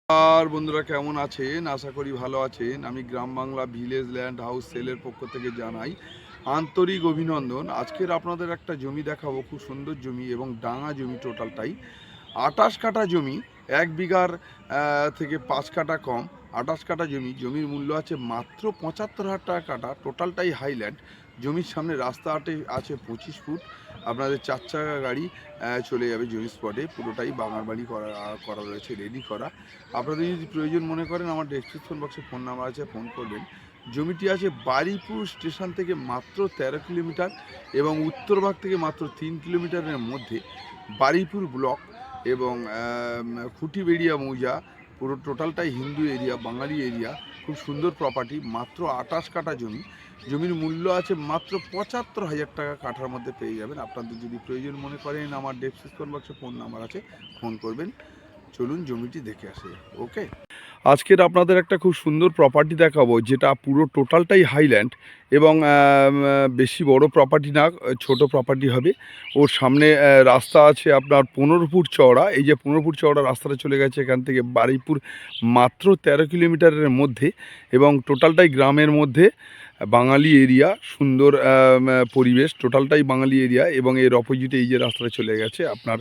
আর বন্ধুরা কেমন আছেন? আশা করি ভালো আছেন। আমি গ্রাম বাংলা ভিলেজ ল্যান্ড হাউস সেলের পক্ষ থেকে জানাই আন্তরিক অভিনন্দন। আজকের আপনাদের একটা জমি দেখাবো, খুব সুন্দর জমি এবং ডাঙা জমি টোটালটাই 28 কাঠা জমি, 1 বিঘার থেকে 5 কাঠা কম। 28 কাঠা জমির মূল্য আছে মাত্র 75,000 টাকা কাঠা। টোটালটাই হাইল্যান্ড। জমির সামনে রাস্তা আছে 25 ফুট। আপনাদের 4 চাকা গাড়ি চলে যাবে জমি স্পটে। পুরোটাই বাগান বাড়ি করা রয়েছে, রেডি করা। আপনাদের যদি প্রয়োজন মনে করেন, আমার ডেসক্রিপশন বক্সে ফোন নাম্বার আছে, ফোন করবেন। জমিটি আছে বারুইপুর স্টেশন থেকে মাত্র 13 কিলোমিটার এবং উত্তরভাগ থেকে মাত্র 3 কিলোমিটারের মধ্যে। বারুইপুর ব্লক এবং খুঁটিবেড়িয়া মৌজা, পুরো টোটালটাই হিন্দু এরিয়া, বাঙালি এরিয়া। খুব সুন্দর প্রপার্টি, মাত্র 28 কাঠা জমি। জমির মূল্য আছে মাত্র 75,000 টাকা কাঠার মধ্যে পেয়ে যাবেন। আপনাদের যদি প্রয়োজন মনে করেন, আমার ডেসক্রিপশন বক্সে ফোন নাম্বার আছে, ফোন করবেন। চলুন জমিটি দেখে আসে। ওকে, আজকের আপনাদের একটা খুব সুন্দর প্রপার্টি দেখাবো, যেটা পুরো টোটালটাই হাইল্যান্ড এবং বেশি বড় প্রপার্টি না, ছোট প্রপার্টি হবে। ওর সামনে রাস্তা আছে আপনার 15 ফুট চওড়া। এই যে 15 ফুট চওড়া রাস্তাটা চলে গেছে এখান থেকে বারুইপুর, মাত্র 13 কিলোমিটারের মধ্যে এবং টোটালটাই গ্রামের মধ্যে। বাঙালি এরিয়া, সুন্দর পরিবেশ, টোটালটাই বাঙালি এরিয়া এবং এর অপোজিটে এই যে রাস্তাটা চলে গেছে আপনার,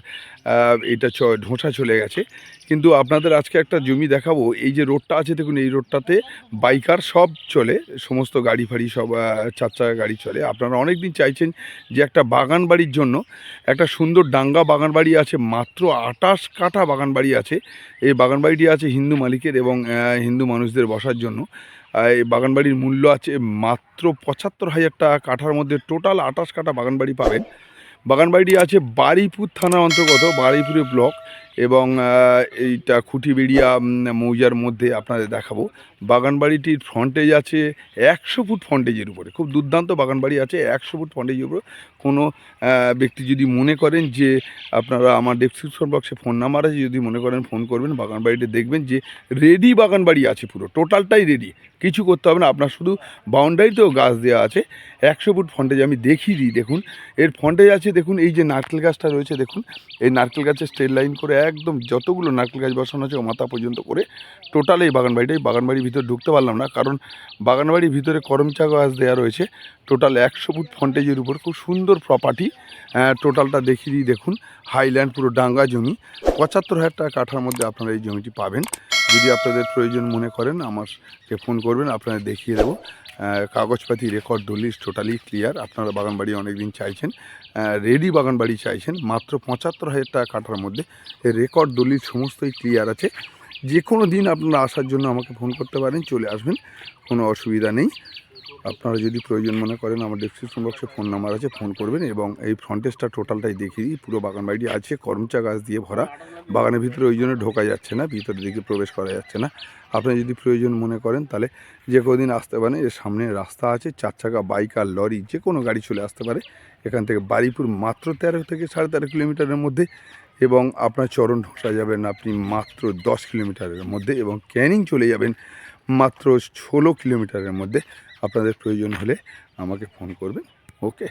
এটা ঢোঁসা চলে গেছে। কিন্তু আপনাদের আজকে একটা জমি দেখাবো। এই যে রোডটা আছে দেখুন, এই রোডটাতে বাইকার সব চলে, সমস্ত গাড়ি ফাড়ি সব 4 চাকা গাড়ি চলে। আপনারা অনেক দিন চাইছেন যে একটা বাগান বাড়ির জন্য একটা সুন্দর ডাঙ্গা বাগান বাড়ি আছে, মাত্র 28 কাঠা বাগান বাড়ি আছে। এই বাগান বাড়িটি আছে হিন্দু মালিকের এবং হিন্দু মানুষদের বসার জন্য। এই বাগানবাড়ির মূল্য আছে মাত্র 75,000 টাকা কাঠার মধ্যে। টোটাল 28 কাঠা বাগানবাড়ি পাবেন। বাগানবাড়িটি আছে বারুইপুর থানার অন্তর্গত, বারুইপুরে ব্লক এবং এইটা খুঁটিবেড়িয়া মৌজার মধ্যে আপনাদের দেখাবো। বাগানবাড়িটির ফ্রন্টেজ আছে 100 ফুট ফ্রন্টেজের উপরে। খুব দুর্দান্ত বাগানবাড়ি আছে 100 ফুট ফ্রন্টেজের উপরে। কোনো ব্যক্তি যদি মনে করেন যে, আপনারা আমার ডেসক্রিপশন বক্সে ফোন নাম্বার আছে, যদি মনে করেন ফোন করবেন। বাগানবাড়িটি দেখবেন যে রেডি বাগানবাড়ি আছে, পুরো টোটালটাই রেডি, কিছু করতে হবে না আপনার। শুধু বাউন্ডারিতেও গাছ দেওয়া আছে। 100 ফুট ফ্রন্টেজ আমি দেখিয়ে দিই। দেখুন এর ফ্রন্টেজ আছে, দেখুন এই যে নারকেল গাছটা রয়েছে, দেখুন এই নারকেল গাছের স্ট্রেট লাইন করে একদম যতগুলো নারকেল গাছ বসানো আছে ও মাথা পর্যন্ত করে টোটাল এই বাগানবাড়ির ভিতরে ঢুকতে পারলাম না, কারণ বাগানবাড়ির ভিতরে করমচা গাছ দেওয়া রয়েছে। টোটাল 100 ফুট ফ্রন্টেজের উপর খুব সুন্দর প্রপার্টি। টোটালটা দেখিয়ে দিই। দেখুন হাইল্যান্ড, পুরো ডাঙ্গা জমি। 75,000 টাকা কাঠার মধ্যে আপনারা এই জমিটি পাবেন। যদি আপনাদের প্রয়োজন মনে করেন, আমাকে ফোন করবেন, আপনারা দেখিয়ে দেবো। কাগজপাতি, রেকর্ড, দলিল টোটালি ক্লিয়ার। আপনারা বাগানবাড়ি অনেক দিন চাইছেন, রেডি বাগানবাড়ি চাইছেন, মাত্র 75,000 টাকা কাঠার মধ্যে। এর রেকর্ড, দলিল সমস্তই ক্লিয়ার আছে। যে কোনো দিন আপনারা আসার জন্য আমাকে ফোন করতে পারেন, চলে আসবেন, কোনো অসুবিধা নেই। আপনারা যদি প্রয়োজন মনে করেন, আমার ডেসক্রিপশন বক্সে ফোন নাম্বার আছে, ফোন করবেন। এবং এই ফ্রন্টেজটা টোটালটাই দেখিয়ে দিই। পুরো বাগানবাড়িটি আছে করমচা গাছ দিয়ে ভরা। বাগানের ভিতরে ওই জন্য ঢোকা যাচ্ছে না, ভিতরের দিকে প্রবেশ করা যাচ্ছে না। আপনি যদি প্রয়োজন মনে করেন, তাহলে যে কোনো দিন আসতে পারেন। এর সামনে রাস্তা আছে, 4 চাকা বাইক আর লরি যে কোনো গাড়ি চলে আসতে পারে। এখান থেকে বারুইপুর মাত্র 13 থেকে 13.5 কিলোমিটারের মধ্যে এবং আপনার চরণ ঢোসা যাবেন আপনি মাত্র 10 কিলোমিটারের মধ্যে এবং ক্যানিং চলে যাবেন মাত্র 16 কিলোমিটারের মধ্যে। আপনাদের প্রয়োজন হলে আমাকে ফোন করবেন। ওকে।